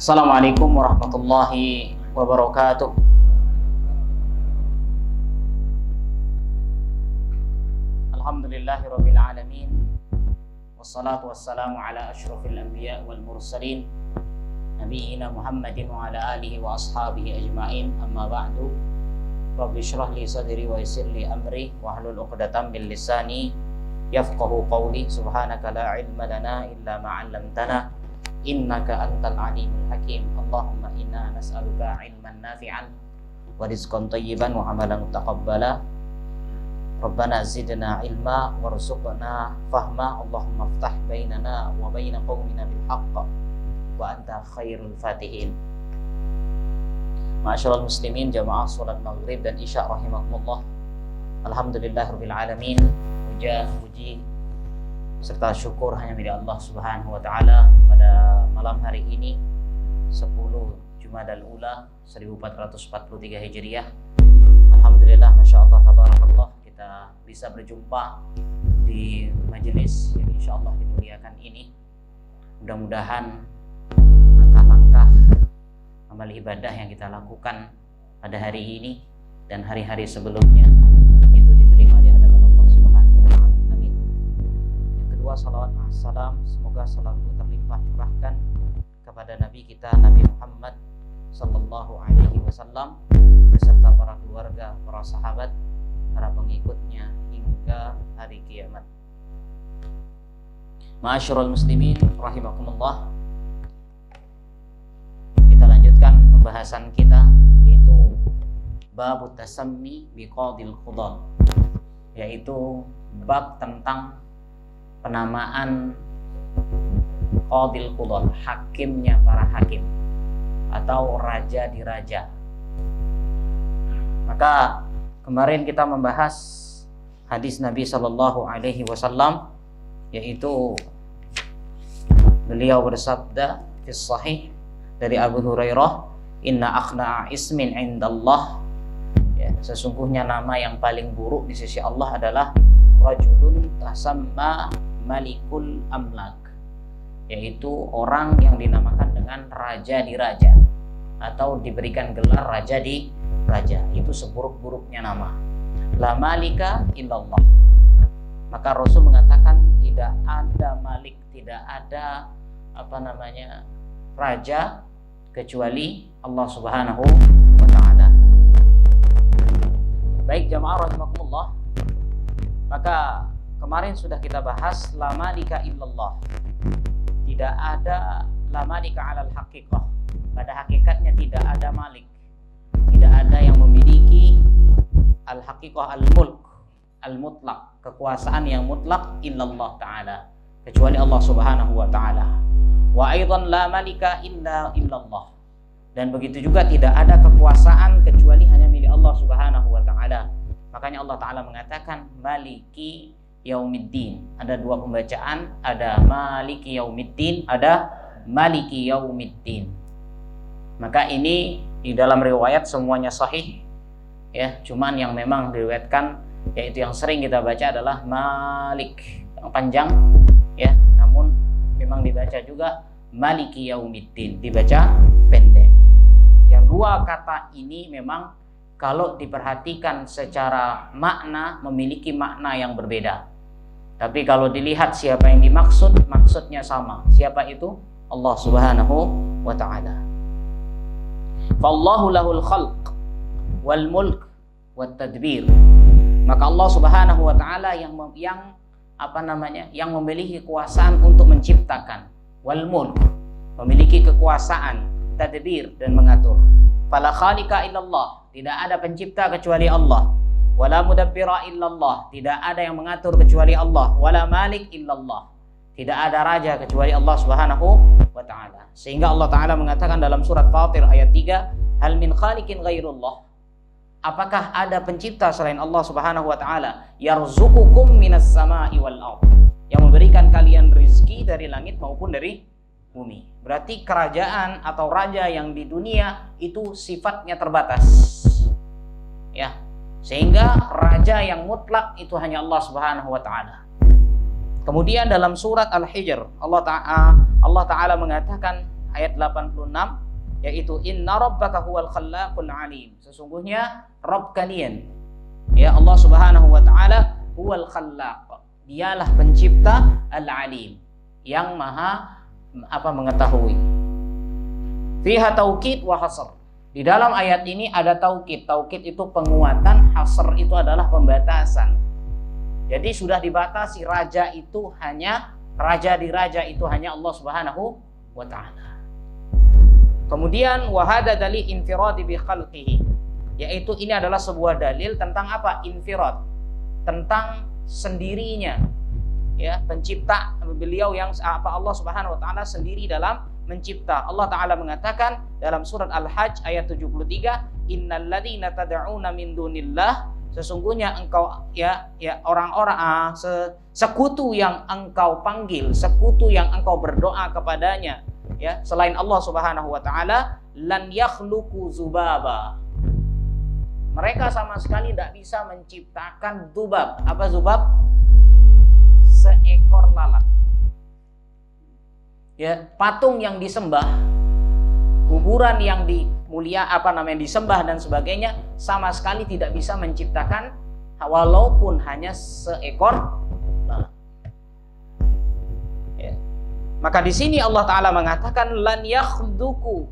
Assalamualaikum warahmatullahi wabarakatuh. Alhamdulillahirabbil alamin. Wassalatu wassalamu ala asyrafil anbiya wal mursalin nabiyina Muhammadin wa ala alihi wa ashabihi ajmain. Amma ba'du. Rabbi shrah li sadri wa yassir li amri wahlul 'uqdatam min lisani yafqahu qawli. Subhanaka la ilma lana illa ma 'allamtana innaka antal alimul hakim. Allahumma inna nas'aluka ilman nafi'an wa rizqan thayyiban wa amalan mutaqabbala. Rabbana zidna ilma warzuqna fahma. Allahumma iftah bainana wa baina qaumina bil haqq wa anta khairul fatihin. Ma'asyiral muslimin, jamaah salat maghrib dan isya rahimakumullah. Alhamdulillahirabbil alamin. Puji serta syukur hanya milik Allah Subhanahu wa taala pada malam hari ini 10 Jumadal Ula 1443 Hijriah. Alhamdulillah, Masya Allah, tabarakallah, kita bisa berjumpa di majelis yang insya Allah dimuliakan ini. Mudah-mudahan langkah-langkah amal ibadah yang kita lakukan pada hari ini dan hari-hari sebelumnya itu diterima di hadapan Allah Subhanahu wa taala. Amin. Yang kedua, salawat salam semoga selalu terlimpah curahkan kepada Nabi kita Nabi Muhammad sallallahu alaihi wasallam beserta para keluarga, para sahabat, para pengikutnya hingga hari kiamat. Ma'asyiral muslimin rahimakumullah. Kita lanjutkan pembahasan kita, yaitu bab tasammi biqadil qudal, yaitu bab tentang penamaan qadil qudal, hakimnya para hakim atau raja di raja. Maka kemarin kita membahas hadis Nabi sallallahu alaihi wasallam, yaitu beliau bersabda fi sahih dari Abu Hurairah, inna akhna'a ismin indallah, ya, sesungguhnya nama yang paling buruk di sisi Allah adalah rajulun tasamma malikul amlak, yaitu orang yang dinamakan dengan raja di raja atau diberikan gelar raja di raja. Itu seburuk-buruknya nama. La malika illallah. Maka Rasul mengatakan tidak ada malik, tidak ada raja kecuali Allah Subhanahu wa taala. Baik jamaah rahimakumullah, maka kemarin sudah kita bahas la malika illallah. Tidak ada la malika alal haqiqah. Pada hakikatnya tidak ada malik, tidak ada yang memiliki al haqiqah al mulk al mutlak, kekuasaan yang mutlak, illallah ta'ala, kecuali Allah Subhanahu wa ta'ala. Wa aidan la malika illallah. Dan begitu juga tidak ada kekuasaan kecuali hanya milik Allah Subhanahu wa ta'ala. Makanya Allah ta'ala mengatakan maliki yaumiddin. Ada dua pembacaan, ada maliki yaumiddin, ada maliki yaumiddin. Maka ini di dalam riwayat semuanya sahih, ya, cuman yang memang diriwayatkan, yaitu yang sering kita baca adalah Malik, yang panjang, ya, namun memang dibaca juga Maliki Yaumiddin, dibaca pendek. Yang dua kata ini memang kalau diperhatikan secara makna memiliki makna yang berbeda. Tapi kalau dilihat siapa yang dimaksud, maksudnya sama. Siapa itu? Allah Subhanahu wa ta'ala. Fallahu lahul khalq wal mulk wat tadbir. Maka Allah Subhanahu wa taala yang memiliki kekuasaan untuk menciptakan, wal mulk, memiliki kekuasaan tadbir dan mengatur. Fala khaliqa illallah, tidak ada pencipta kecuali Allah. Wala mudabbira illallah, tidak ada yang mengatur kecuali Allah. Wala malik illallah, tidak ada raja kecuali Allah Subhanahu wa taala. Sehingga Allah taala mengatakan dalam surat Fatir ayat 3, hal min khaliqin ghairullah, apakah ada pencipta selain Allah Subhanahu wa taala? Yarzuqukum minas sama'i wal ardh, yang memberikan kalian rizki dari langit maupun dari bumi. Berarti kerajaan atau raja yang di dunia itu sifatnya terbatas. Ya. Sehingga raja yang mutlak itu hanya Allah Subhanahu wa taala. Kemudian dalam surat Al-Hijr Allah Ta'ala mengatakan ayat 86, yaitu inna rabbaka huwal khallaqul alim. Sesungguhnya Rabb kalian, ya Allah Subhanahu wa taala, huwal khallaq. Dialah pencipta al-alim, yang maha mengetahui. Fiha taukid wa hasr. Di dalam ayat ini ada taukid. Taukid itu penguatan, hasr itu adalah pembatasan. Jadi sudah dibatasi, raja di raja itu hanya Allah Subhanahu wa taala. Kemudian wa hada dalil infiradi bi khalqihi, yaitu ini adalah sebuah dalil tentang apa? Infirad, tentang sendirinya, ya, pencipta beliau yang Allah Subhanahu wa taala sendiri dalam mencipta. Allah taala mengatakan dalam surat Al-Hajj ayat 73, innal ladzina tad'una min dunillah, sesungguhnya engkau orang-orang sekutu yang engkau panggil, sekutu yang engkau berdoa kepadanya, ya, selain Allah Subhanahu wa taala, lan yakhluqu zubaba. Mereka sama sekali tidak bisa menciptakan dzubab. Apa dzubab? Seekor lalat. Ya, patung yang disembah, kuburan yang disembah dan sebagainya, sama sekali tidak bisa menciptakan walaupun hanya seekor lalat. Ya. Maka di sini Allah taala mengatakan lan yakhluqu,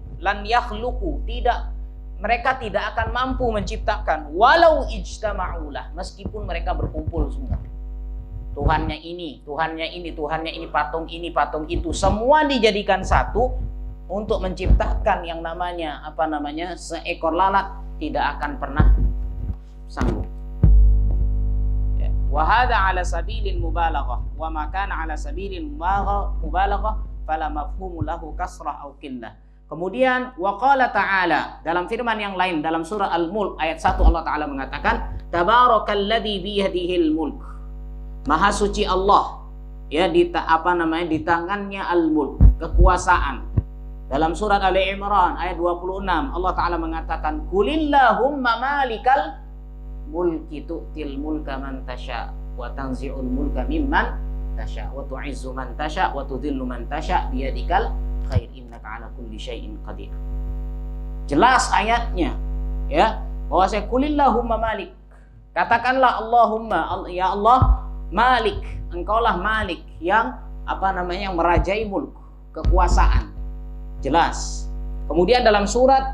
mereka tidak akan mampu menciptakan walau ijtama'ulah, meskipun mereka berkumpul semua. Tuhannya ini, patung itu, semua dijadikan satu untuk menciptakan yang namanya seekor lalat, tidak akan pernah sanggup. Wa hadza ala sabilil mubalaghah, wa ma kana ala sabilil mubalaghah fala mafhumu lahu kasrah aw qillah. Kemudian wa qala ta'ala, dalam firman yang lain dalam surah Al-Mulk ayat 1, Allah taala mengatakan tabarakalladzi biyadihil mulk. Maha suci Allah, ya, di tangannya al-mulk, kekuasaan. Dalam surat Ali Imran ayat 26, Allah taala mengatakan qulillahumma malikal mulki tu'til mulka man tasya wa tanzi'ul mulka mimman tasya wa tu'izzu man tasya wa tudhillu man tasya biyadikal khair innaka ala kulli syai'in qadir. Jelas ayatnya, ya, bahwa saya qulillahumma malik. Katakanlah Allahumma, ya Allah, Malik, engkaulah Malik yang yang merajai mulk, kekuasaan. Jelas. Kemudian dalam surat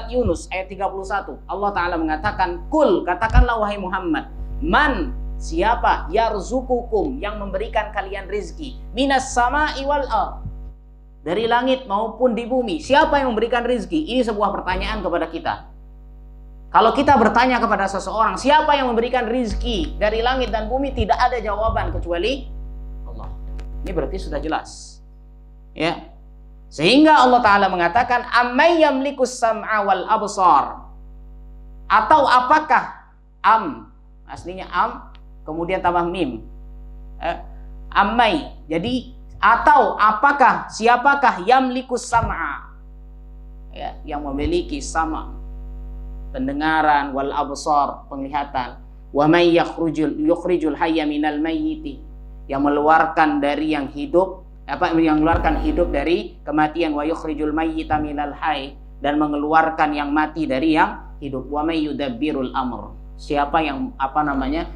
Yunus ayat 31, Allah taala mengatakan kul, katakanlah wahai Muhammad, man, siapa, yarzukukum, yang memberikan kalian rizki, minas sama'i wal ardh, dari langit maupun di bumi. Siapa yang memberikan rizki? Ini sebuah pertanyaan kepada kita. Kalau kita bertanya kepada seseorang, siapa yang memberikan rizki dari langit dan bumi, tidak ada jawaban kecuali Allah. Ini berarti sudah jelas, ya. Sehingga Allah taala mengatakan amay yamlikus sam'a wal absar, atau apakah, aslinya kemudian tambah mim, amay, jadi atau apakah, siapakah yamlikus sam'a, ya, yang memiliki sama, pendengaran, wal absar, penglihatan, wa may yukhrijul hayya minal mayyiti, yang mengeluarkan dari yang hidup, yang mengeluarkan hidup dari kematian, wa yukhrijul mayyita minal hayy, dan mengeluarkan yang mati dari yang hidup, wa may yudabbirul amr, siapa yang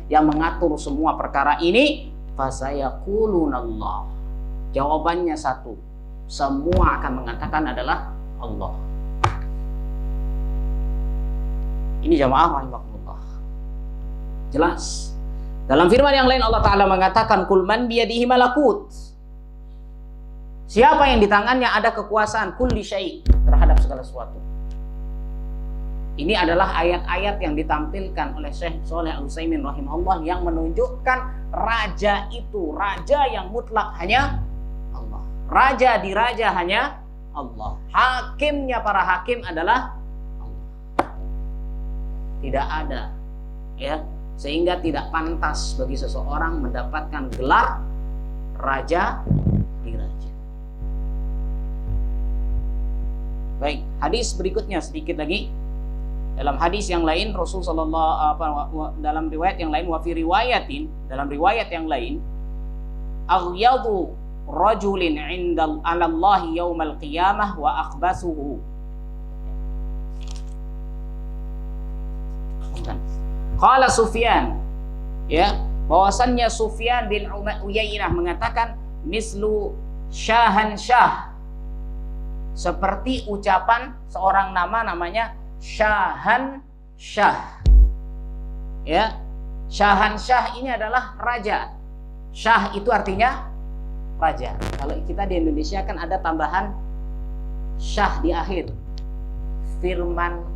yang mengatur semua perkara ini, fasayaqulunallah, jawabannya satu, semua akan mengatakan adalah Allah. Ini jamaah rahimakumullah. Jelas. Dalam firman yang lain Allah taala mengatakan kul man biyadihi malakut, siapa yang di tangannya ada kekuasaan kulli syai', terhadap segala sesuatu. Ini adalah ayat-ayat yang ditampilkan oleh Syekh Shalih Al-Utsaimin rahimahullah, yang menunjukkan raja itu, raja yang mutlak hanya Allah. Raja di raja hanya Allah. Hakimnya para hakim adalah tidak ada, ya, sehingga tidak pantas bagi seseorang mendapatkan gelar raja di raja. Baik, hadis berikutnya sedikit lagi. Dalam hadis yang lain Rasulullah dalam riwayat yang lain, wa fi riwayatin, dalam riwayat yang lain, aghyadu rajulin 'inda 'ala Allah yaumal qiyamah wa akhbasuhu. Qala Sufyan, ya, bahwasannya Sufyan bin Uyainah mengatakan mislu syahan syah, seperti ucapan seorang namanya Syahan Syah. Ya, Syahan Syah ini adalah raja. Syah itu artinya raja. Kalau kita di Indonesia kan ada tambahan syah di akhir. Firman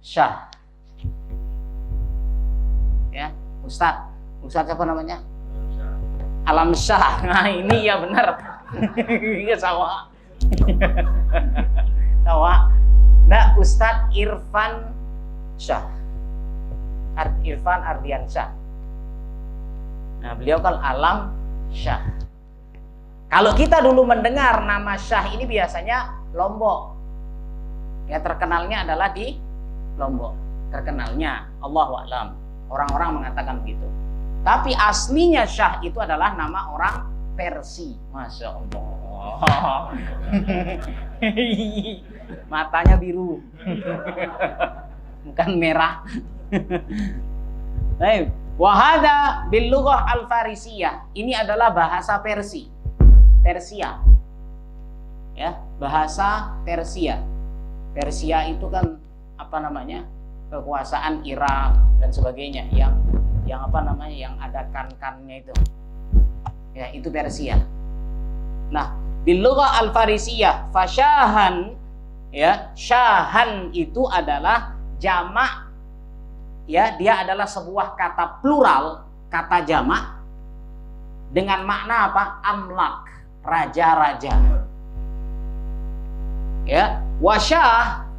Syah. Ya, Ustadz siapa namanya? Alam Syah. Nah, ini ya benar. Iya sama. Nah, Ustadz Irfan Syah. Irfan Ardian Syah. Nah, beliau kan Alam Syah. Kalau kita dulu mendengar nama Syah ini biasanya Lombok. Ya, terkenalnya adalah di Lombok. Terkenalnya, Allahu a'lam. Orang-orang mengatakan begitu. Tapi aslinya Syah itu adalah nama orang Persia. Masya Allah. Matanya biru. Bukan merah. Baik. Wahada bil lughah al-farisiyah. Ini adalah bahasa Persia. Ya, bahasa Persia. Persia itu kan apa namanya? Kekuasaan Irak dan sebagainya yang apa namanya, yang ada kan-kannya itu. Ya, itu Persia. Nah, bil lughah al-farisiyah fasyahan, ya, syahan itu adalah jamak. Ya, dia adalah sebuah kata plural, kata jamak dengan makna apa? Amlak, raja-raja. Ya, wasyah,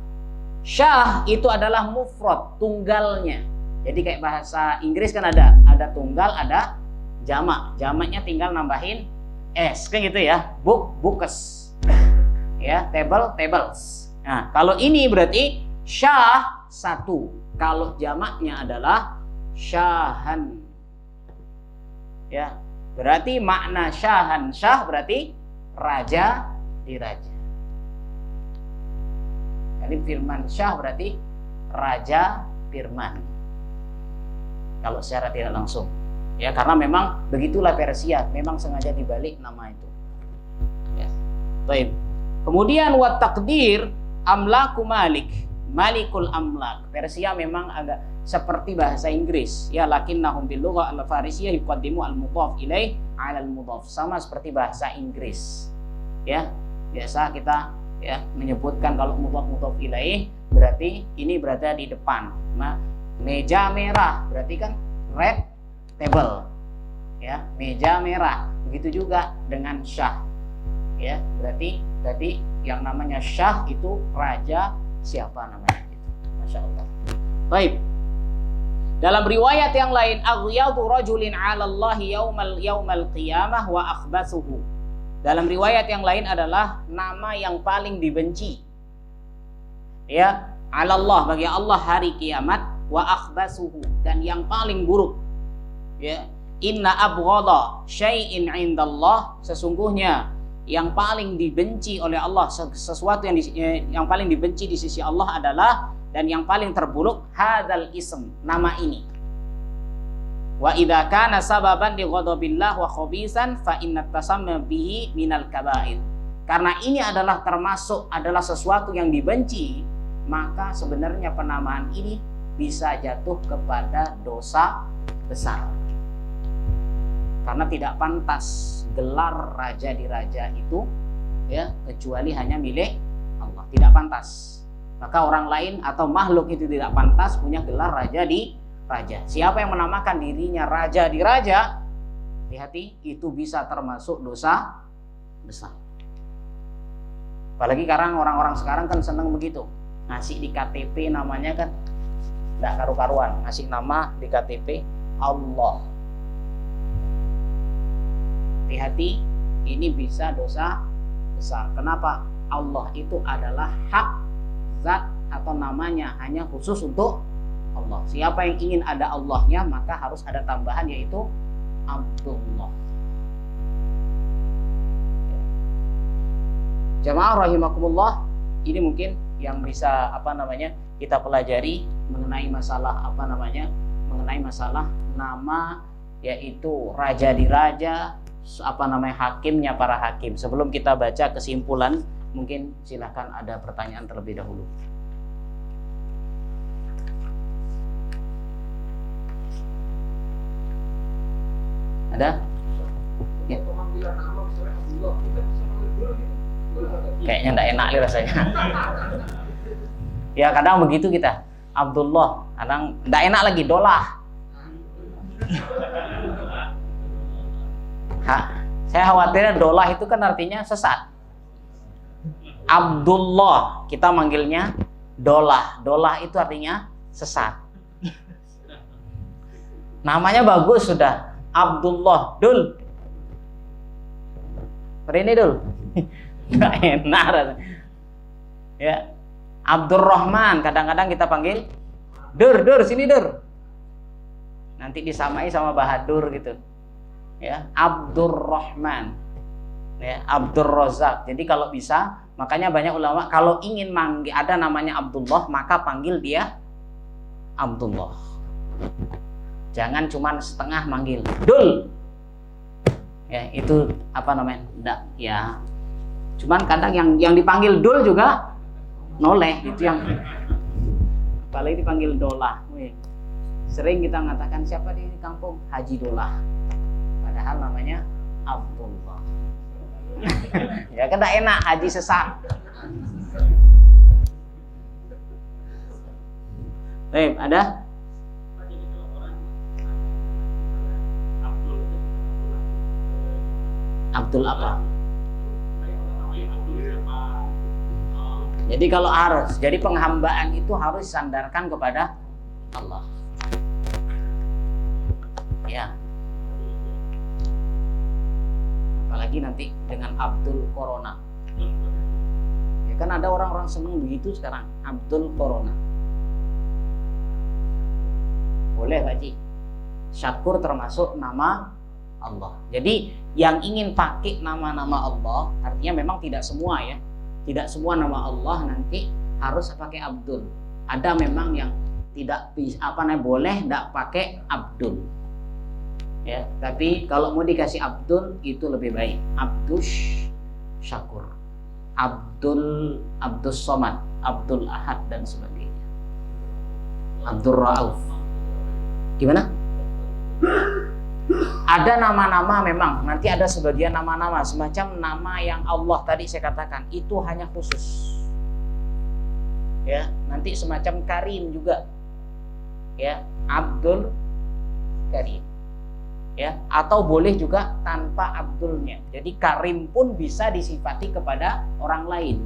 syah itu adalah mufrad, tunggalnya. Jadi kayak bahasa Inggris kan ada tunggal, ada jamak. Jamaknya tinggal nambahin s, kan gitu ya. Books. Ya, tables. Nah, kalau ini berarti syah satu. Kalau jamaknya adalah syahan. Ya, berarti makna syahan syah berarti raja di raja. Jadi firman syah berarti raja firman. Kalau secara tidak langsung. Ya, karena memang begitulah Persia, memang sengaja dibalik nama itu. Ya. Baik. Kemudian wat takdir amlaku malik, malikul amlak. Persia memang agak seperti bahasa Inggris. Ya, lakinnahum bil lughah al-farisiyah yuqaddimu al-mudhaf ilaih 'ala al-mudhaf. Sama seperti bahasa Inggris. Ya, biasa kita ya menyebutkan kalau mudhaf ilaih berarti ini berada di depan. Nah, meja merah berarti kan red table. Ya, meja merah. Begitu juga dengan syah. Ya, berarti yang namanya syah itu raja siapa namanya itu. Masya Allah. Baik. Dalam riwayat yang lain, aghyadu rajulin 'ala Allah yaumal qiyamah wa akhbasuhu. Dalam riwayat yang lain adalah nama yang paling dibenci. Ya, 'ala Allah, bagi Allah hari kiamat, wa akhbasuhu, dan yang paling buruk. Ya, inna abghadha syai'in 'indallah, sesungguhnya yang paling dibenci oleh Allah, sesuatu yang paling dibenci di sisi Allah adalah, dan yang paling terburuk, hadzal ism, nama ini. Wa idza kana sababan li ghadabillah wa khabisan fa inna tasamma bihi minal kaba'ir. Karena ini adalah adalah sesuatu yang dibenci, maka sebenarnya penamaan ini bisa jatuh kepada dosa besar. Karena tidak pantas gelar raja di raja itu ya kecuali hanya milik Allah, tidak pantas. Maka orang lain atau makhluk itu tidak pantas punya gelar raja di raja. Siapa yang menamakan dirinya raja di raja, hati-hati, itu bisa termasuk dosa besar. Apalagi sekarang orang-orang sekarang kan senang begitu, ngasih di KTP namanya kan tidak karu-karuan, ngasih nama di KTP Allah. Hati-hati, ini bisa dosa besar. Kenapa? Allah itu adalah hak zat atau namanya hanya khusus untuk Allah. Siapa yang ingin ada Allahnya, maka harus ada tambahan, yaitu Abdullah. Jamaah rahimakumullah, ini mungkin yang bisa kita pelajari mengenai masalah mengenai masalah nama, yaitu raja di raja, hakimnya para hakim. Sebelum kita baca kesimpulan, mungkin silahkan ada pertanyaan terlebih dahulu. Ada? Ya. Kayaknya enggak enak nih rasanya. Ya kadang begitu kita. Abdullah, kadang enggak enak lagi, Dolah. Saya khawatirnya Dolah itu kan artinya sesat. Abdullah, kita manggilnya Dolah. Dolah itu artinya sesat. Namanya bagus sudah, Abdullah, Dul. Ini Dul. Nggak enak rasanya. Ya. Abdurrahman, kadang-kadang kita panggil Dur, sini Dur. Nanti disamai sama Bahadur gitu. Ya, Abdurrahman. Ya, Abdur Razak. Jadi kalau bisa, makanya banyak ulama kalau ingin manggil ada namanya Abdullah, maka panggil dia Abdullah. Jangan cuma setengah manggil Dul. Ya, itu enggak ya. Cuman kadang yang dipanggil Dul juga noleh, itu yang apalagi dipanggil Dolah. Sering kita mengatakan siapa di kampung, Haji Dolah, padahal namanya Abdullah. Ya kan enak, haji sesat. Baik, ada? Abdul apa? Jadi kalau jadi penghambaan itu harus sandarkan kepada Allah. Ya. Apalagi nanti dengan Abdul Corona. Ya kan ada orang-orang seneng begitu sekarang, Abdul Corona. Boleh Pak Ji. Syakur termasuk nama Allah. Jadi yang ingin pakai nama-nama Allah, artinya memang tidak semua ya. Tidak semua nama Allah nanti harus pakai Abdul. Ada memang yang tidak bisa boleh tidak pakai Abdul. Ya, tapi kalau mau dikasih Abdul itu lebih baik. Abdus Syakur, Abdul Somad, Abdul Ahad dan sebagainya. Abdul Rauf. Gimana? Ada nama-nama memang, nanti ada sebagian nama-nama semacam nama yang Allah tadi saya katakan itu hanya khusus. Ya, nanti semacam Karim juga. Ya, Abdul Karim. Ya, atau boleh juga tanpa Abdulnya. Jadi Karim pun bisa disifati kepada orang lain.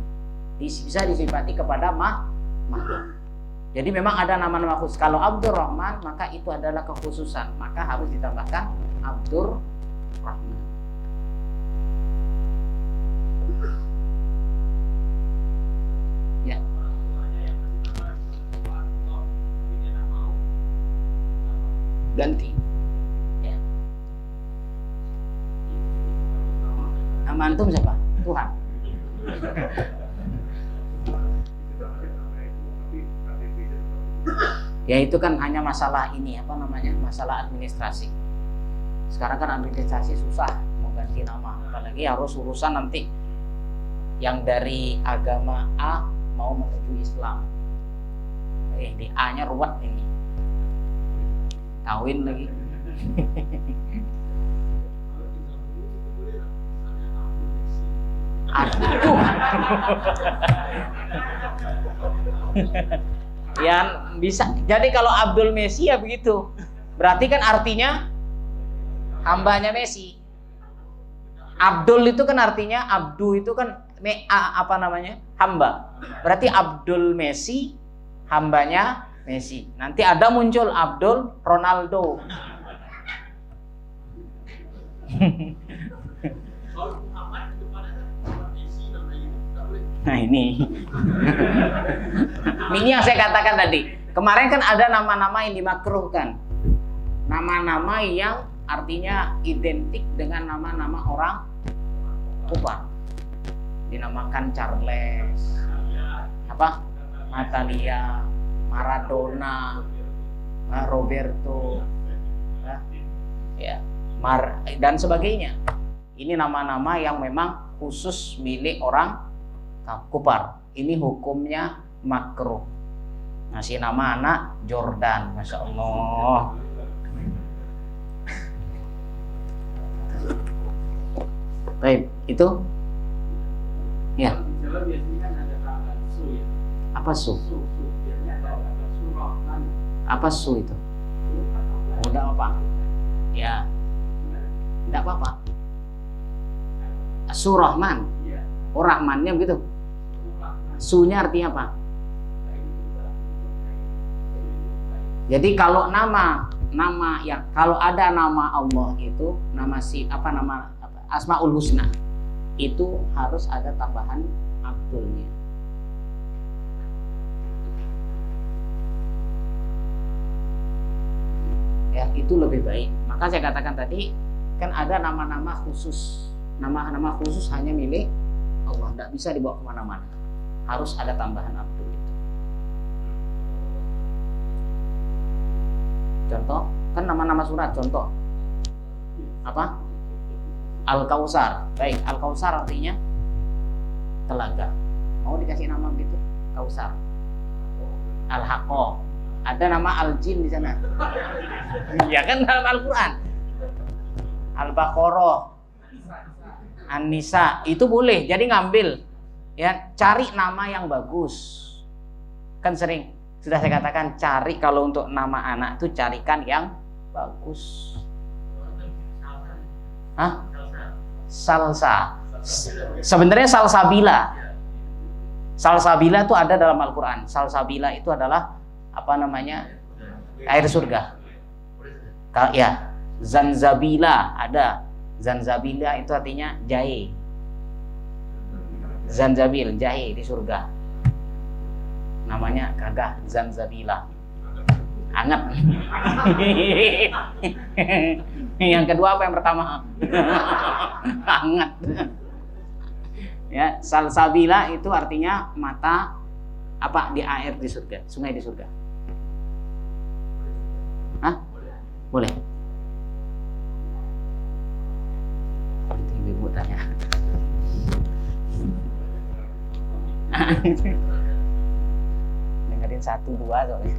Bisa disifati kepada makhluk. Jadi memang ada nama-nama khusus. Kalau Abdurrahman maka itu adalah kekhususan, maka harus ditambahkan Abdurrahman. Ya. Ganti. Ya. Nama antum siapa? Tuhan. Ya itu kan hanya masalah ini masalah administrasi. Sekarang kan administrasi susah mau ganti nama, apalagi harus urusan nanti yang dari agama A mau menuju Islam. Di A-nya ruwet ini, kawin lagi. Aduh. Yang bisa. Jadi kalau Abdul Messi ya begitu. Berarti kan artinya hambanya Messi. Abdul itu kan artinya Abdu itu kan hamba. Berarti Abdul Messi hambanya Messi. Nanti ada muncul Abdul Ronaldo. Nah ini yang saya katakan tadi. Kemarin kan ada nama-nama yang dimakruhkan, nama-nama yang artinya identik dengan nama-nama orang kufar. dinamakan Charles, apa? Natalia, Maradona, Roberto, ya, dan sebagainya. Ini nama-nama yang memang khusus milik orang kufar. Ini hukumnya makruh. Ngasih nama anak Jordan, masya Allah. Baik, itu ya. Apa su? Apa su itu? Oh, enggak apa-apa. Ya, enggak apa-apa. Surahman. Oh, Rahmannya begitu. Sunya artinya apa? Jadi kalau nama yang kalau ada nama Allah itu nama Asmaul Husna itu harus ada tambahan Abdulnya. Ya, itu lebih baik. Maka saya katakan tadi kan ada nama-nama khusus. Nama-nama khusus hanya milik Allah, tidak bisa dibawa kemana-mana. Harus ada tambahan Abdul itu. Contoh, kan nama-nama surat. Contoh, apa? Al-Kausar. Baik, Al-Kausar artinya telaga. Mau dikasih nama begitu? Kausar. Al-Haqqah. Ada nama Al-Jin di sana. Ya kan dalam Al-Quran. Al-Baqarah, An-Nisa, itu boleh. Jadi ngambil, ya, cari nama yang bagus. Kan sering sudah saya katakan, cari kalau untuk nama anak itu carikan yang bagus. Hah? Salsa. Sebenarnya salsabila. Salsabila itu ada dalam Al-Quran. Salsabila itu adalah apa namanya? Air surga. Ya, zanzabila ada. Zanzabila itu artinya jahe. Zanzabil, jahe di surga. Namanya gagah zanzabila. Hangat. Yang kedua apa yang pertama? Hangat. Ya, salsabila itu artinya mata apa di air di surga, sungai di surga. Hah? Boleh. Nanti ibu tanya. Dengerin 1-2 soalnya.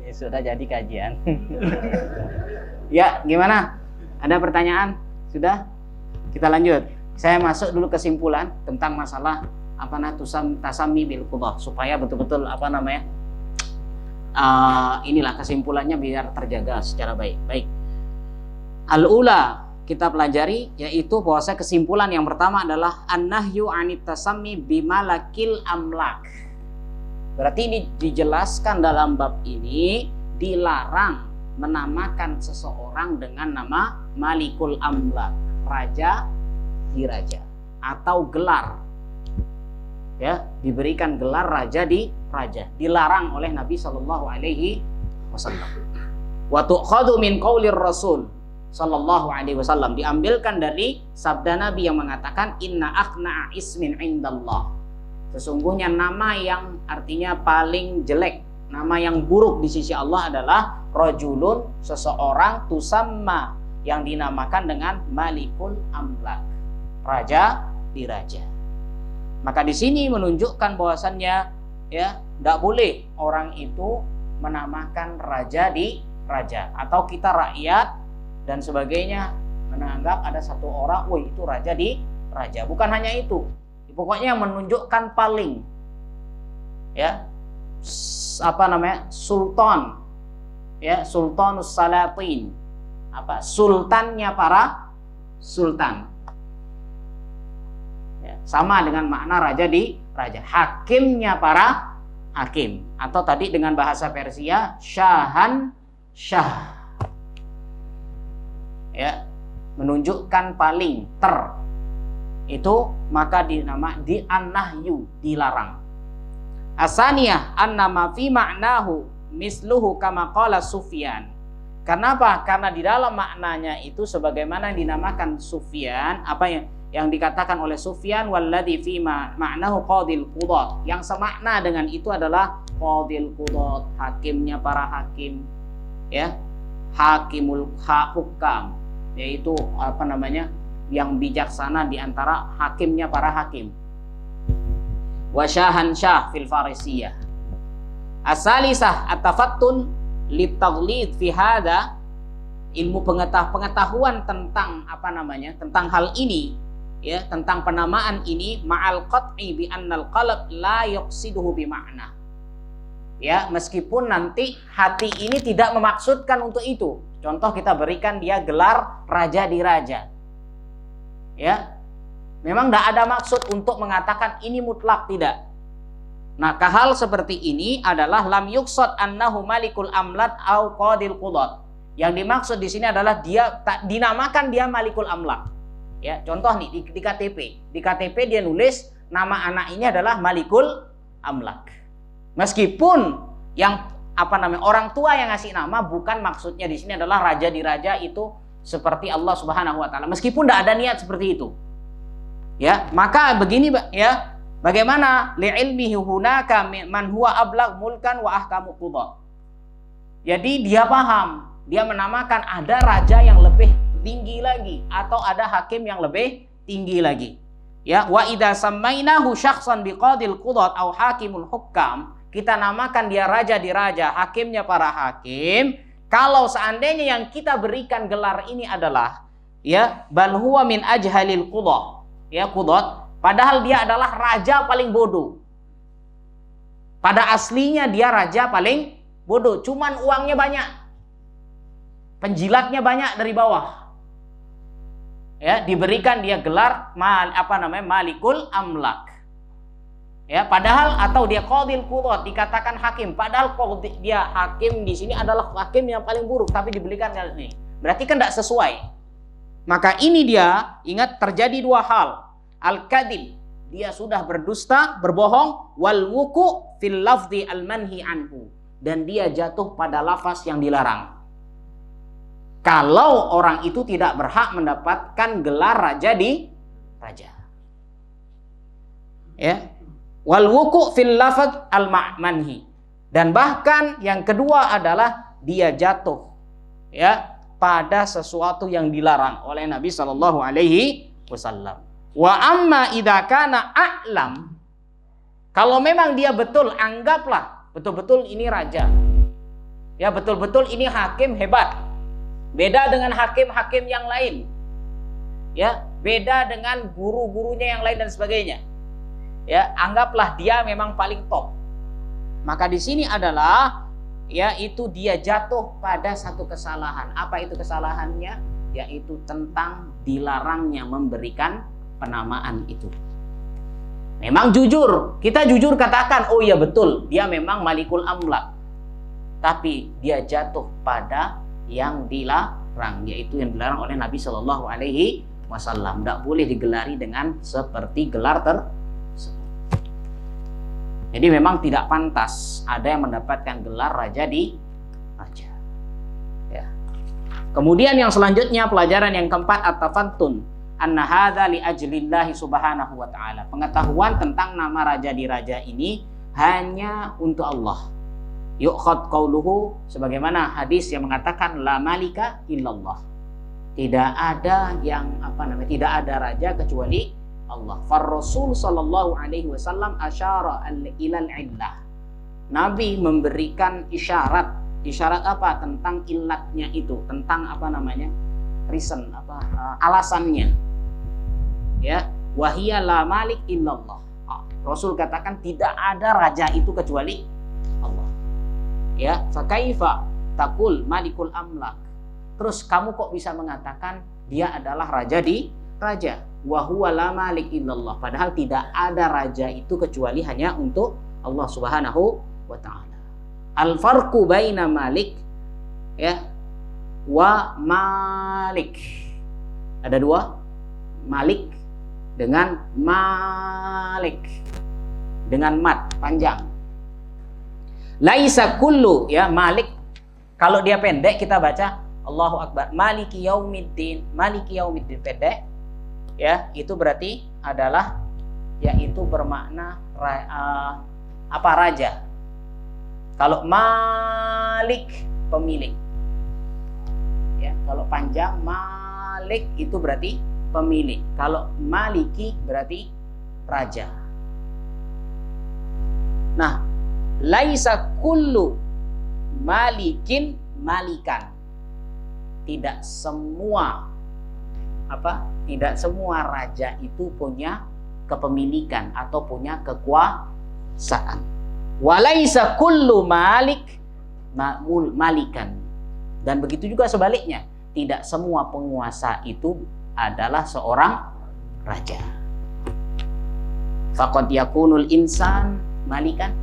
Ya, sudah jadi kajian. Ya, gimana? Ada pertanyaan? Sudah? Kita lanjut. Saya masuk dulu kesimpulan tentang masalah apa tasammi bil qudah supaya betul-betul apa namanya? Inilah kesimpulannya biar terjaga secara baik. Baik. Al-ula kita pelajari yaitu bahwa kesimpulan yang pertama adalah an-nahyu 'anit tasammi bimalakil amlak. Berarti ini dijelaskan dalam bab ini dilarang menamakan seseorang dengan nama Malikul Amlak, raja di raja, atau gelar, ya, diberikan gelar raja di raja, dilarang oleh Nabi Shallallahu Alaihi Wasallam. Wa tu'khadhu min qaulir Rasul Shallallahu Alaihi Wasallam, diambilkan dari sabda Nabi yang mengatakan inna akhna'a ismin indallah, sesungguhnya nama yang artinya paling jelek, nama yang buruk di sisi Allah adalah rajulun, seseorang, tusamma, yang dinamakan dengan Malikul Amlak, raja di raja. Maka di sini menunjukkan bahwasannya, ya, tidak boleh orang itu menamakan raja di raja, atau kita rakyat dan sebagainya menganggap ada satu orang, wah itu raja di raja. Bukan hanya itu, pokoknya menunjukkan paling, ya, apa namanya, sultan, ya, sultanus salatin, apa, sultannya para sultan, ya, sama dengan makna raja di raja, hakimnya para hakim, atau tadi dengan bahasa Persia syahan syah, ya, menunjukkan paling itu, maka dinama di an-nahyu, dilarang. Asaniyah annama fi ma'nahu misluhu kama qala Sufyan, Karena apa? Karena di dalam maknanya itu sebagaimana dinamakan Sufyan, apa yang dikatakan oleh Sufyan, walladzi fi ma'nahu qadil qudat. Yang semakna dengan itu adalah qadil qudat, hakimnya para hakim, ya. Hakimul hukam, yaitu apa namanya? Yang bijaksana di antara hakimnya para hakim. Wa syahansyah fil farisiyah. As-salisah at-tafattun litaghlid fi hada, ilmu pengetahuan tentang apa namanya? Tentang hal ini, ya, tentang penamaan ini, ma'al qat'i bi annal qalb la yuqsiduhu bi ma'na. Ya, meskipun nanti hati ini tidak memaksudkan untuk itu. Contoh kita berikan dia gelar raja di raja. Ya, memang tidak ada maksud untuk mengatakan ini mutlak, tidak. Nah, hal seperti ini adalah lam yuqsad annahu malikul amlat au qadil qudat. Yang dimaksud di sini adalah dia tak dinamakan dia malikul amlak. Ya, contoh nih di KTP. Di KTP dia nulis nama anak ini adalah malikul amlak. Meskipun yang apa namanya orang tua yang ngasih nama bukan maksudnya di sini adalah raja di raja itu seperti Allah Subhanahu wa taala, meskipun tidak ada niat seperti itu. Ya, maka begini ya, bagaimana li'ilmihi hunaka man huwa ablagh mulkan wa ahkamu qudat. Jadi dia paham, dia menamakan ada raja yang lebih tinggi lagi atau ada hakim yang lebih tinggi lagi. Ya, wa idza sammainahu syakhsan biqadil qudat au hakimul hukam, kita namakan dia raja di raja, hakimnya para hakim. Kalau seandainya yang kita berikan gelar ini adalah ya bal huwa min ajhalil qudah, ya qudat, padahal dia adalah raja paling bodoh. Pada aslinya dia raja paling bodoh, cuman uangnya banyak. Penjilatnya banyak dari bawah. Ya, diberikan dia gelar malikul amlak. Ya, padahal atau dia qadil qudat, dikatakan hakim, padahal dia hakim di sini adalah hakim yang paling buruk, tapi diberikan ini. Berarti kan tidak sesuai. Maka ini dia, ingat terjadi dua hal. Al-kadhib, dia sudah berdusta, berbohong, wal wuku fil lafzi al-manhi anhu, dan dia jatuh pada lafaz yang dilarang. Kalau orang itu tidak berhak mendapatkan gelar raja di raja. Ya. Wal wuku fil lafaz al manhi, dan bahkan yang kedua adalah dia jatuh ya pada sesuatu yang dilarang oleh Nabi sallallahu alaihi wasallam. Wa amma idza kana a'lam, kalau memang dia betul, anggaplah betul-betul ini raja, ya betul-betul ini hakim hebat, beda dengan hakim-hakim yang lain, ya beda dengan guru-gurunya yang lain dan sebagainya. Ya, anggaplah dia memang paling top. Maka di sini adalah yaitu dia jatuh pada satu kesalahan. Apa itu kesalahannya? Yaitu tentang dilarangnya memberikan penamaan itu. Memang jujur, kita jujur katakan, oh iya betul, dia memang malikul amlak. Tapi dia jatuh pada yang dilarang, yaitu yang dilarang oleh Nabi Shallallahu Alaihi Wasallam. Tidak boleh digelari dengan seperti gelar tersebut. Jadi memang tidak pantas ada yang mendapatkan gelar raja di raja. Ya. Kemudian yang selanjutnya, pelajaran yang keempat, at-tafattun anna hadza li ajlillahi subhanahu wa ta'ala. Pengetahuan tentang nama raja di raja ini hanya untuk Allah. Yu'khad qauluhu, sebagaimana hadis yang mengatakan la malika illallah. Tidak ada yang tidak ada raja kecuali Allah. Far Rasul sallallahu alaihi wasallam asyara ilal illah. Nabi memberikan isyarat. Isyarat apa? Tentang illatnya itu, tentang reason, alasannya. Ya, wahia la malik illallah. Rasul katakan tidak ada raja itu kecuali Allah. Ya, fa kaifa taqul malikul amlak. Terus kamu kok bisa mengatakan dia adalah raja di raja? Wa huwa la malik illallah, padahal tidak ada raja itu kecuali hanya untuk Allah Subhanahu wa taala. Al farqu baina malik ya wa malik. Ada dua, malik dengan malik, dengan mat panjang. Laisa kullu ya malik. Kalau dia pendek kita baca Allahu Akbar. Maliki yaumiddin. Maliki yaumiddin pendek. Ya, itu berarti adalah yaitu bermakna raja. Kalau Malik pemilik. Ya, kalau panjang Malik itu berarti pemilik. Kalau Maliki berarti raja. Nah, laisa kullu malikin malikan. Tidak semua Tidak semua raja itu punya kepemilikan atau punya kekuasaan. Walaisa kullu malik malikan. Dan begitu juga sebaliknya, tidak semua penguasa itu adalah seorang raja. Faqad yakunul insan malikan.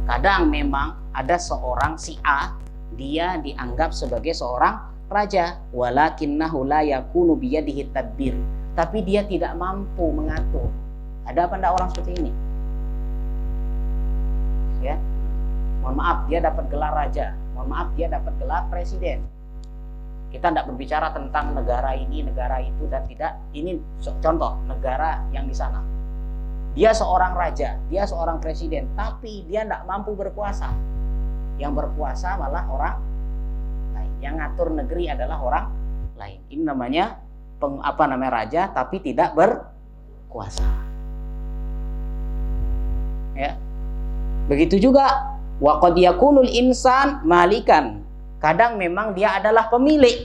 Kadang memang ada seorang si A, dia dianggap sebagai seorang raja, walakinnahu la yakunu biyadihi tadbir, tapi dia tidak mampu mengatur. Ada apa enggak orang seperti ini? Ya, mohon maaf, dia dapat gelar raja, mohon maaf, dia dapat gelar presiden. Kita tidak berbicara tentang negara ini, negara itu, dan tidak. Ini contoh negara yang di sana. Dia seorang raja, dia seorang presiden, tapi dia tidak mampu berkuasa. Yang berkuasa malah orang lain. Yang ngatur negeri adalah orang lain. Ini namanya raja, tapi tidak berkuasa. Ya. Begitu juga waqad yakunul insan malikan. Kadang memang dia adalah pemilik.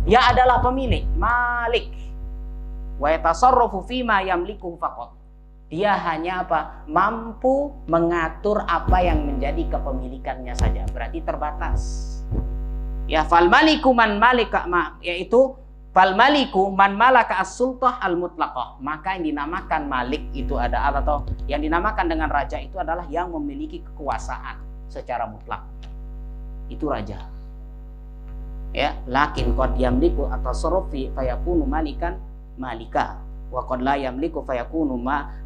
Dia adalah pemilik, malik. Wa yatasarrafu fima yamliku faqat. Dia hanya mampu mengatur apa yang menjadi kepemilikannya saja. Berarti terbatas. Ya, fal maliku man malika, yaitu fal maliku man malaka as-sultah al-mutlaqah. Maka yang dinamakan malik itu adalah, atau yang dinamakan dengan raja itu adalah yang memiliki kekuasaan secara mutlak. Itu raja. Ya, lakin qad yamliku at-tasarruf fayakunu malikan malika wa qad la yamliku fayakunu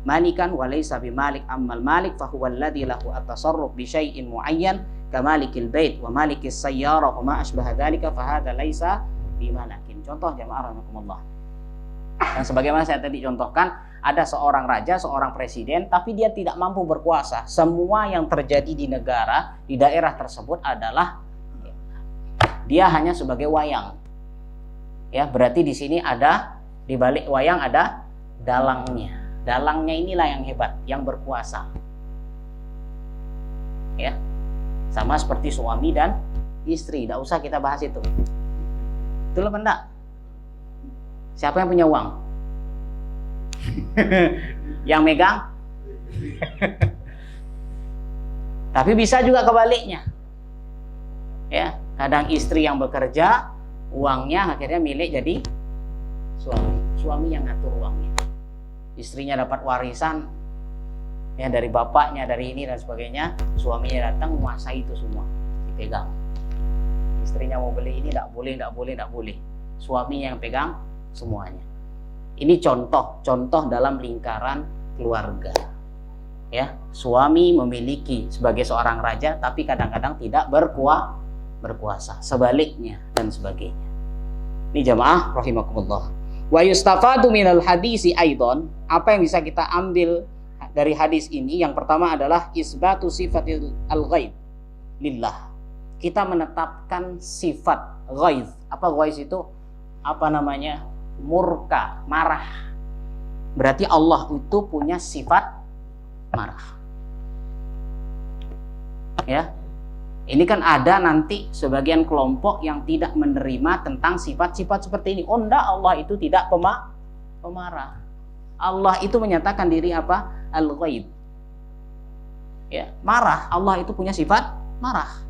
malikan wa laysa bimalik, ammal malik fa huwa alladhi lahu at-tasarruf bi syai'in muayyan kamalikil bait wa malikis sayyara wa ma asbaha dzalika fa hadza laysa bimalakin. Contoh jamaah rahimakumullah. Dan sebagaimana saya tadi contohkan, ada seorang raja, seorang presiden, tapi dia tidak mampu berkuasa. Semua yang terjadi di negara, di daerah tersebut adalah dia hanya sebagai wayang. Ya, berarti di sini ada, di balik wayang ada dalangnya. Dalangnya inilah yang hebat, yang berkuasa. Ya. Sama seperti suami dan istri, tidak usah kita bahas itu. Betul apa enggak? Siapa yang punya uang? Yang megang? Tapi bisa juga kebaliknya. Ya, kadang istri yang bekerja, uangnya akhirnya milik jadi suami. Suami yang ngatur uangnya. Istrinya dapat warisan ya dari bapaknya, dari ini dan sebagainya, suaminya datang menguasai itu semua, dipegang. Istrinya mau beli ini tidak boleh. Suaminya yang pegang semuanya. Ini contoh dalam lingkaran keluarga. Ya, suami memiliki sebagai seorang raja, tapi kadang-kadang tidak berkuasa. Sebaliknya dan sebagainya. Ini jamaah rahimakumullah. Wa yustafadu minal hadisi aidon. Apa yang bisa kita ambil dari hadis ini? Yang pertama adalah isbatu sifatil al-ghaib lillah. Kita menetapkan sifat ghaib. Apa ghaib itu? Murka, marah. Berarti Allah itu punya sifat marah. Ya. Ini kan ada nanti sebagian kelompok yang tidak menerima tentang sifat-sifat seperti ini. Oh enggak, Allah itu tidak pemarah. Allah itu menyatakan diri apa? Al-ghaib. Ya, marah. Allah itu punya sifat marah.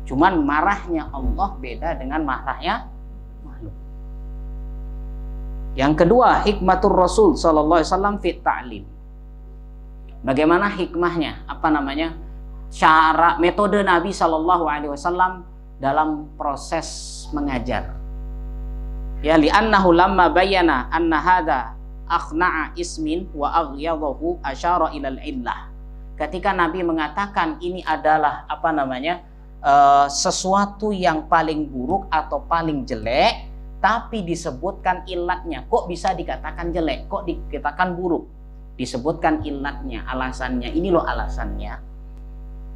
Cuman marahnya Allah beda dengan marahnya makhluk. Yang kedua, hikmatur Rasul sallallahu alaihi wasallam fit ta'lim. Bagaimana hikmahnya? Cara metode Nabi sallallahu alaihi wasallam dalam proses mengajar. Ya, li'annahu lamma bayyana anna hadza akhna'a ismin wa aghyadahu asyara ilal illah. Ketika Nabi mengatakan ini adalah sesuatu yang paling buruk atau paling jelek, tapi disebutkan ilatnya. Kok bisa dikatakan jelek? Kok dikatakan buruk? Disebutkan ilatnya, alasannya. Ini loh alasannya.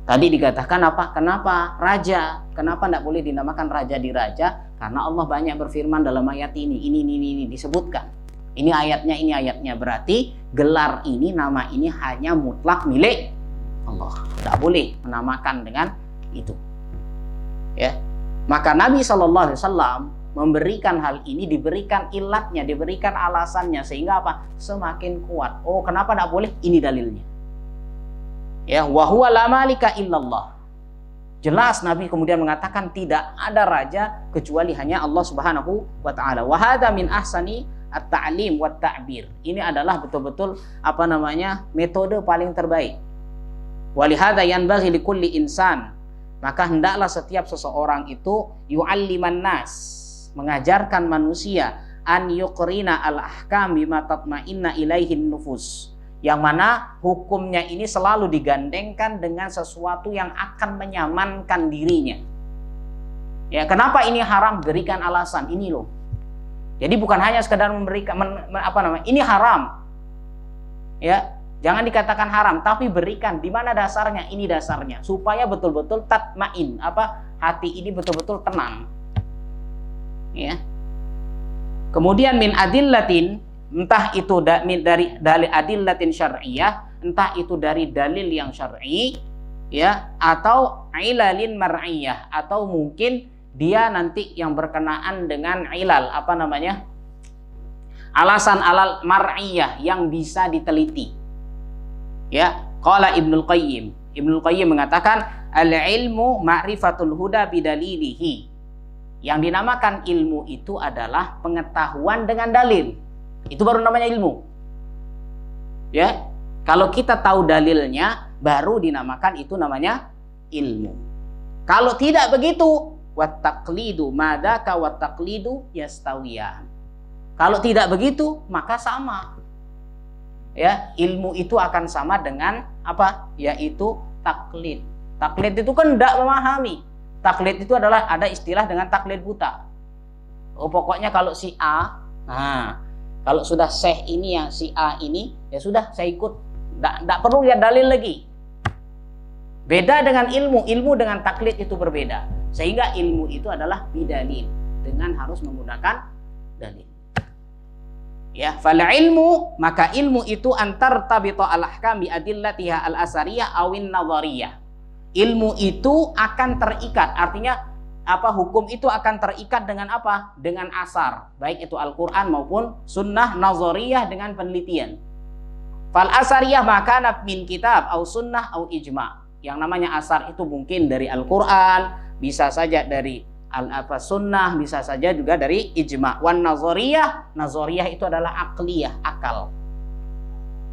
Tadi dikatakan apa? Kenapa raja? Kenapa tidak boleh dinamakan raja di raja? Karena Allah banyak berfirman dalam ayat ini disebutkan. Ini ayatnya. Berarti gelar ini, nama ini hanya mutlak milik Allah. Tidak boleh menamakan dengan itu. Ya, maka Nabi SAW memberikan hal ini, diberikan ilatnya, diberikan alasannya, sehingga apa? Semakin kuat. Oh, kenapa tidak boleh? Ini dalilnya. Ya, wa huwa la malika illallah. Jelas Nabi kemudian mengatakan tidak ada raja kecuali hanya Allah Subhanahu wa taala. Wa hadza min ahsani at-ta'lim wa ta'bir. Ini adalah betul-betul metode paling terbaik. Wa li hadza yanbaghi likulli insan. Maka hendaklah setiap seseorang itu yu'alliman nas, mengajarkan manusia an yuqrina al-ahkam bima tatma'inna ilaihin nufus, yang mana hukumnya ini selalu digandengkan dengan sesuatu yang akan menyamankan dirinya. Ya, kenapa ini haram? Berikan alasan, ini loh. Jadi bukan hanya sekedar memberikan ini haram. Ya, jangan dikatakan haram, tapi berikan di mana dasarnya, ini dasarnya, supaya betul-betul tatmain, hati ini betul-betul tenang. Ya. Kemudian min adillatin, entah itu dari adillatin syar'iyah, entah itu dari dalil yang syar'i, ya, atau ilalin mar'iyah, atau mungkin dia nanti yang berkenaan dengan ilal, alasan alal mar'iyah yang bisa diteliti. Ya, qala Ibnul Qayyim mengatakan al-ilmu ma'rifatul huda bidalilihi. Yang dinamakan ilmu itu adalah pengetahuan dengan dalil. Itu baru namanya ilmu. Ya, kalau kita tahu dalilnya baru dinamakan itu namanya ilmu. Kalau tidak begitu, wat taqlidu madaka wat taqlidu yastawiyan. Kalau tidak begitu, maka sama. Ya, ilmu itu akan sama dengan yaitu taklid. Taklid itu kan tidak memahami. Taklid itu adalah ada istilah dengan taklid buta. Oh, pokoknya kalau si A, kalau sudah syekh ini yang si A ini, ya sudah saya ikut. Tidak perlu lihat dalil lagi. Beda dengan ilmu dengan taklid itu berbeda. Sehingga ilmu itu adalah bidalil, dengan harus menggunakan dalil. Ya, fal ilmu, maka ilmu itu antar tabito al-ahkam bi adillatiha al-asariyah awin nadhariyah. Ilmu itu akan terikat, artinya hukum itu akan terikat dengan dengan asar, baik itu Al-Qur'an maupun sunnah nazariyah dengan penelitian. Fal asariyah maka min kitab au sunnah au ijma. Yang namanya asar itu mungkin dari Al-Qur'an, bisa saja dari sunnah, bisa saja juga dari ijma. Wan nazariyah itu adalah akliyah, akal.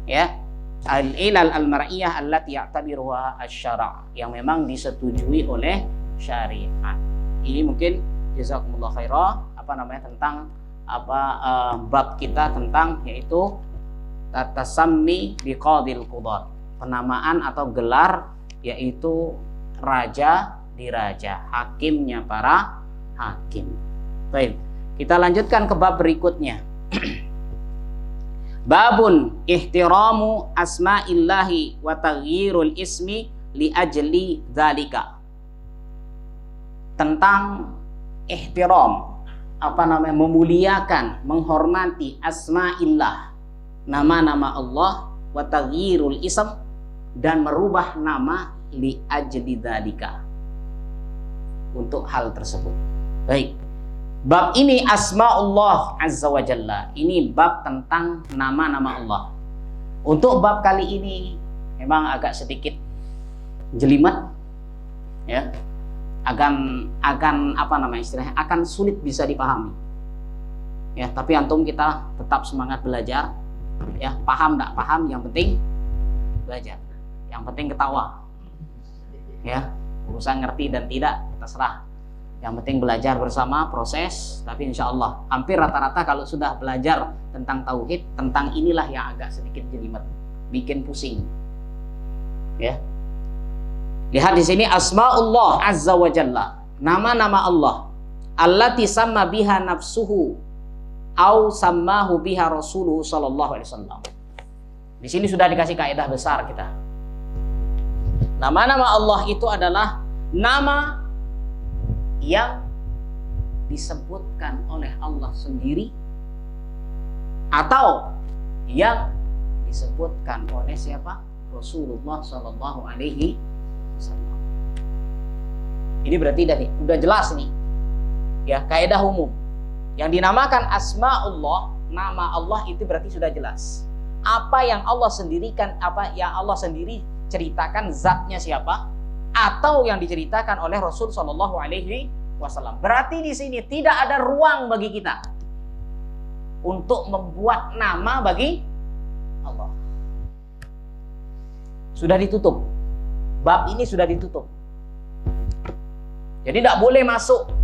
Ya, al-ilal al-mar'iyah allati ya'tabiruha asy-syara', yang memang disetujui oleh syariat. Ini mungkin jazakumullah khairah tentang bab kita tentang yaitu tatasammi biqadil qudat, penamaan atau gelar yaitu raja di raja, hakimnya para hakim. Baik, kita lanjutkan ke bab berikutnya. Babun ihtiramu asma'illahi wa taghyirul ismi li ajli dzalika. Tentang ihtiram, memuliakan, menghormati asma'illah, nama-nama Allah, wa taghyirul ism, dan merubah nama li ajli dzalika, untuk hal tersebut. Baik. Bab ini asma'ullah azza wa jalla. Ini bab tentang nama-nama Allah. Untuk bab kali ini memang agak sedikit jelimet, ya. Akan istilahnya akan sulit bisa dipahami. Ya, tapi antum kita tetap semangat belajar. Ya, paham enggak paham, yang penting belajar. Yang penting ketawa. Ya, urusan ngerti dan tidak terserah. Yang penting belajar bersama, proses. Tapi insya Allah hampir rata-rata kalau sudah belajar tentang tauhid, tentang inilah yang agak sedikit jelimet, bikin pusing. Ya. Lihat di sini asmaullah azza wa jalla, nama-nama Allah. Allati samma biha nafsuhu au sammahu biha rasuluhu sallallahu alaihi wasallam. Di sini sudah dikasih kaidah besar kita. Nama-nama Allah itu adalah nama yang disebutkan oleh Allah sendiri atau yang disebutkan oleh siapa? Rasulullah sallallahu alaihi wasallam. Ini berarti udah jelas nih. Ya, kaidah umum. Yang dinamakan asmaullah, nama Allah itu berarti sudah jelas. Apa yang Allah sendirikan, apa yang Allah sendiri ceritakan zatnya siapa, atau yang diceritakan oleh Rasul Shallallahu Alaihi Wasallam. Berarti di sini tidak ada ruang bagi kita untuk membuat nama bagi Allah. Sudah ditutup. Bab ini sudah ditutup. Jadi tidak boleh masuk.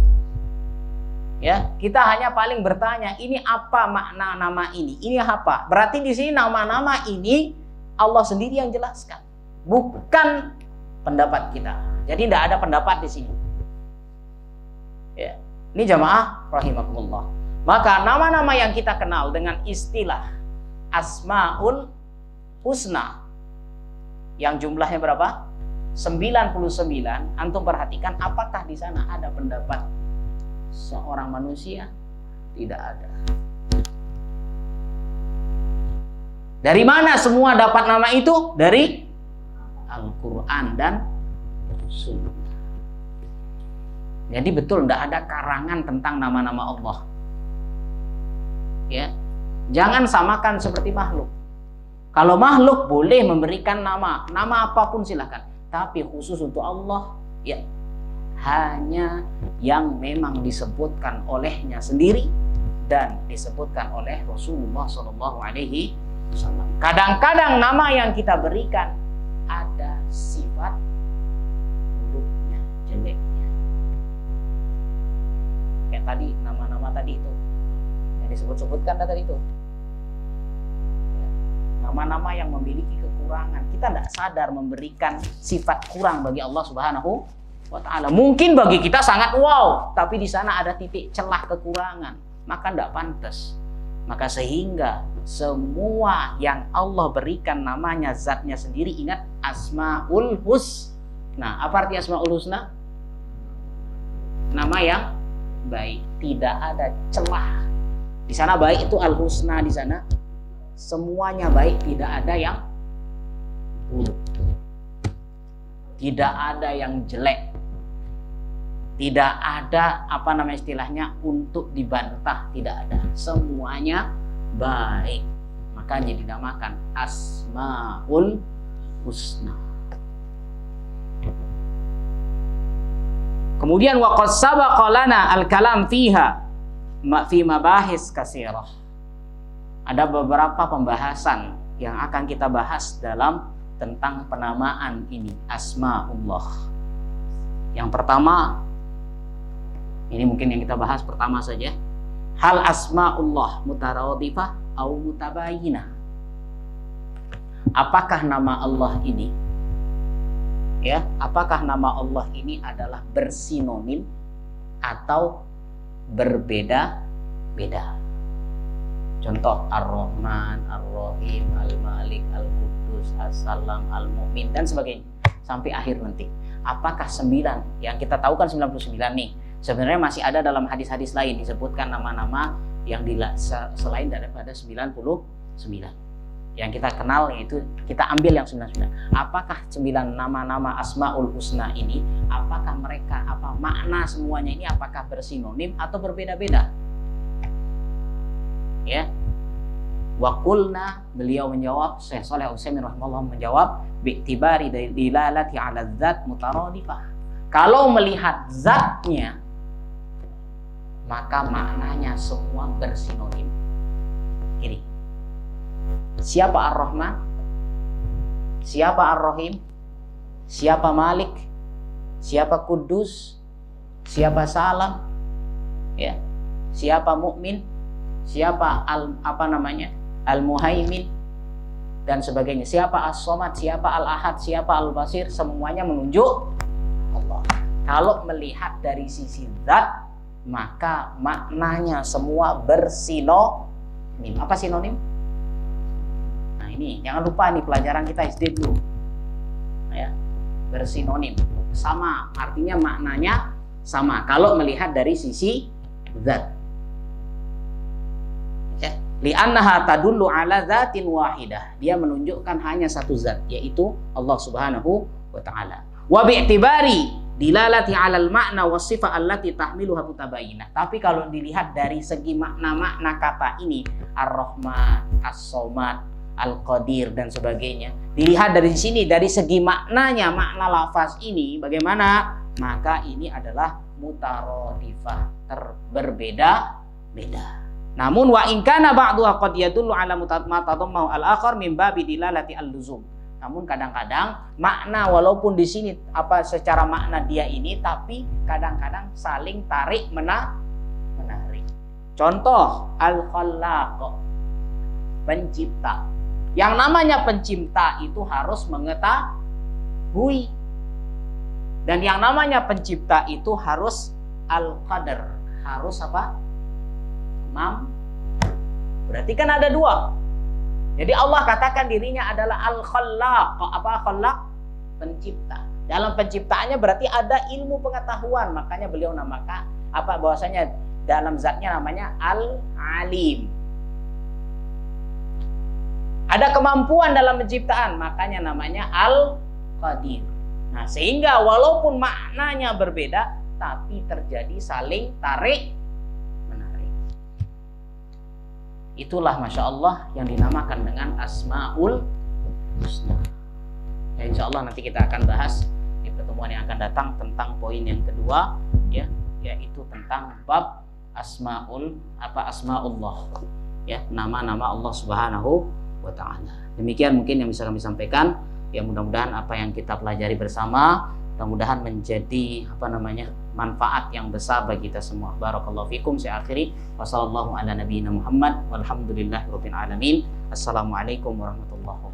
Ya, kita hanya paling bertanya, ini apa makna nama ini? Ini apa? Berarti di sini nama-nama ini Allah sendiri yang jelaskan, bukan pendapat kita. Jadi tidak ada pendapat di sini. Ya, ini jamaah rahimakumullah. Maka nama-nama yang kita kenal dengan istilah Asmaul Husna, yang jumlahnya berapa? 99. Antum perhatikan, apakah di sana ada pendapat seorang manusia? Tidak ada. Dari mana semua dapat nama itu? Dari Al-Quran dan Sunnah. Jadi betul tidak ada karangan tentang nama-nama Allah. Ya, jangan samakan seperti makhluk. Kalau makhluk boleh memberikan nama apapun silahkan. Tapi khusus untuk Allah, ya hanya yang memang disebutkan olehnya sendiri dan disebutkan oleh Rasulullah Shallallahu Alaihi Wasallam. Kadang-kadang nama yang kita berikan ada sifat buruknya, jeleknya. Kayak tadi nama-nama tadi itu yang disebut-sebutkan tadi itu. Nama-nama yang memiliki kekurangan, kita tidak sadar memberikan sifat kurang bagi Allah Subhanahu wa ta'ala. Mungkin bagi kita sangat wow, tapi di sana ada titik celah kekurangan, maka tidak pantas. Maka sehingga semua yang Allah berikan namanya zatnya sendiri, ingat Asmaul Husna. Apa arti Asmaul Husna? Nama yang baik, tidak ada celah. Di sana baik itu Al-Husna, di sana semuanya baik, tidak ada yang buruk, tidak ada yang jelek, tidak ada apa namanya istilahnya untuk dibantah, tidak ada, semuanya baik. Makanya dinamakan Asmaul Husna. Kemudian waqad sabaqa lana al-kalam fiha fi mabahis katsirah. Ada beberapa pembahasan yang akan kita bahas dalam tentang penamaan ini, Asmaullah. Yang pertama, ini mungkin yang kita bahas pertama saja. Hal Asmaullah mutaradifah atau mutabayinah? Apakah nama Allah ini, ya, apakah nama Allah ini adalah bersinonim atau berbeda-beda? Contoh Ar-Rahman, Ar-Rahim, Al-Malik, Al-Quddus, As-Salam, Al-Mu'min dan sebagainya sampai akhir nanti. Apakah 9 yang kita tahu kan 99 nih? Sebenarnya masih ada dalam hadis-hadis lain disebutkan nama-nama yang selain daripada 99. Yang kita kenal yaitu kita ambil yang 99. Apakah 9 nama-nama Asmaul Husna ini, apakah mereka makna semuanya ini apakah bersinonim atau berbeda-beda? Ya, waqulna, beliau menjawab, Syekh Shalih Al-Utsaimin rahimahullah menjawab, bi'tibari dilalati 'ala dzat mutaradifah. Kalau melihat zatnya, maka maknanya semua bersinonim. Gini, siapa Ar-Rahman? Siapa Ar-Rahim? Siapa Malik? Siapa Quddus? Siapa Salam? Ya, siapa Mukmin? Siapa Al-Muhaimin? dan sebagainya. Siapa As-Somad, siapa Al-Ahad, siapa Al-Basir, semuanya menunjuk Allah. Kalau melihat dari sisi zat, maka maknanya semua bersinonim. Apa sinonim? Nah ini, jangan lupa nih pelajaran kita SD dulu. Ya, bersinonim. Sama, artinya maknanya sama. Kalau melihat dari sisi zat. Li'annaha tadullu ala zatin wahidah. Dia menunjukkan hanya satu zat, yaitu Allah Subhanahu wa ta'ala. Wa bi'tibari dilalati 'alal ma'na was sifah allati tahmiluha mutabayyinah. Tapi kalau dilihat dari segi makna-makna kata ini, Ar-Rahman, As-Somad, Al-Qadir dan sebagainya, dilihat dari sini dari segi maknanya, makna lafaz ini bagaimana? Maka ini adalah mutaradifah, berbeda-beda. Namun wa in kana ba'duha qad yadullu 'ala mutadammahu al-akhar min babi dilalati al-luzum. Namun kadang-kadang makna walaupun di sini secara makna dia ini, tapi kadang-kadang saling tarik menarik. Contoh al-khallaq, pencipta. Yang namanya pencipta itu harus mengetahui. Dan yang namanya pencipta itu harus al-qadar, harus apa? Berarti kan ada dua. Jadi Allah katakan dirinya adalah Al-Khallaq. Apa Khallaq? Pencipta. Dalam penciptaannya berarti ada ilmu pengetahuan. Makanya beliau namakan bahwasanya dalam zatnya namanya Al-Alim. Ada kemampuan dalam penciptaan, makanya namanya Al-Qadir. Nah, sehingga walaupun maknanya berbeda, tapi terjadi saling tarik. Itulah Masya Allah yang dinamakan dengan Asma'ul Husna. Ya, insya Allah nanti kita akan bahas di pertemuan yang akan datang tentang poin yang kedua, ya, yaitu tentang bab Asma'ullah, ya, nama-nama Allah Subhanahu wa Ta'ala. Demikian mungkin yang bisa kami sampaikan. Ya, mudah-mudahan apa yang kita pelajari bersama mudah-mudahan menjadi manfaat yang besar bagi kita semua. Barakallahu fikum. Saya akhiri. Wassallallahu ala nabiyina Muhammad walhamdulillahirabbil alamin. Assalamualaikum warahmatullahi wabarakatuh.